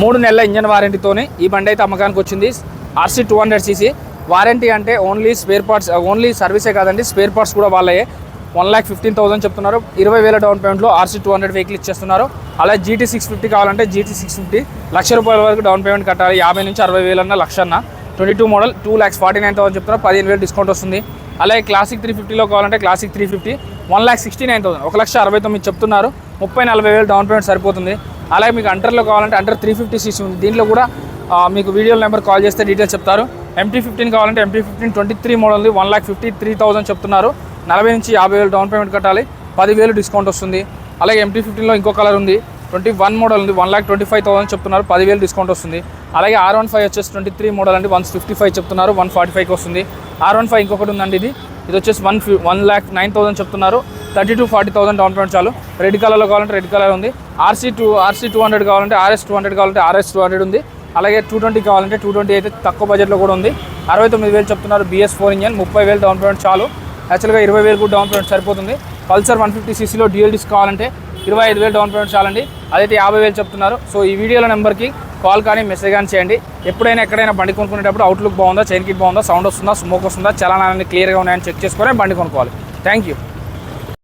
3 నెలల ఇంజన్ వారంటీతోనే ఈ బండి అయితే అమ్మకానికి వచ్చింది. RC 200cc. వారంటీ అంటే ఓన్లీ స్పేర్ పార్ట్స్, ఓన్లీ సర్వీసే కాదండి, స్పేర్ పార్ట్స్ కూడా వాళ్ళే. 1,15,000 చెప్తున్నారు. 20,000 డౌన్ పేమెంట్లో RC 200 వెహికల్ ఇచ్చేస్తున్నారు. అలాగే GT 650 కావాలంటే GT 650 ₹1,00,000 వరకు డౌన్ పేమెంట్ కట్టాలి. 50,000 నుంచి 60,000 అన్న, లక్ష అన్న. 22 మోడల్ 2,49,000 చెప్తున్నారు. 15,000 డిస్కౌంట్ వస్తుంది. అలాగే క్లాసిక్ 350లో కావాలంటే క్లాసిక్ 350 1,69,000, 1,69,000 చెప్తున్నారు. 30,40,000 డౌన్ పేమెంట్ సరిపోతుంది. అలాగే మీకు అండర్లో కావాలంటే అండర్ 350cc ఉంది. దీంట్లో కూడా మీకు వీడియో నెంబర్ కాల్ చేస్తే డీటెయిల్స్ చెప్తారు. MT-15 కావాలంటే MT-15 23 మోడల్ ఉంది. 1,53,000 చెప్తున్నారు. 40,000 నుంచి 50,000 డౌన్ పేమెంట్ కట్టాలి. 10,000 డిస్కౌంట్ వస్తుంది. అలాగే MT-15లో ఇంకో కలర్ ఉంది, 21 మోడల్ ఉంది. 1,25,000 చెప్తున్నారు. 10,000 డిస్కౌంట్ వస్తుంది. అలాగే R15 వచ్చేసి 23 మోడల్ అండి. 155 చెప్తున్నారు. 145కి వస్తుంది. R15 ఇంకొకటి ఉందండి. ఇది వచ్చేసి 1,09,000 చెప్తున్నారు. 30,000 to 40,000 డౌన్ పేమెంట్ చాలు. రెడ్ కలర్లో కావాలంటే రెడ్ కలర్ ఉంది. RC 200 కావాలంటే RS 200 కావాలంటే RS 200 ఉంది. అలాగే 220 కావాలంటే 220 అయితే తక్కువ బడ్జెట్లో కూడా ఉంది. 69,000 చెప్తున్నారు. BS4 ఇంజన్, 30,000 డౌన్ పేమెంట్ చాలు. యాక్చువల్గా 20,000 కూడా డౌన్ పేమెంట్ సరిపోతుంది. పల్సర్ 150cc డ్యూయల్ డిస్క్ కావాలంటే 25,000 డౌన్ పేమెంట్ చాలండి. అదైతే 50,000 చెప్తున్నారు. సో ఈ వీడియోలో నెంబర్కి కాల్ కానీ మెసేజ్ కానీ చేయండి. ఎప్పుడైనా ఎక్కడైనా బండి కొనుక్కునేటప్పుడు అవుట్లుక్ బాగుందా, చైన్ కిట్ బాగుందా, సౌండ్ వస్తుందా, స్మోక్ వస్తుందా, చలనాలన్నీ క్లియర్గా ఉన్నాయని చెక్ చేసుకొని బండి కొనుక్కోవాలి. Thank you.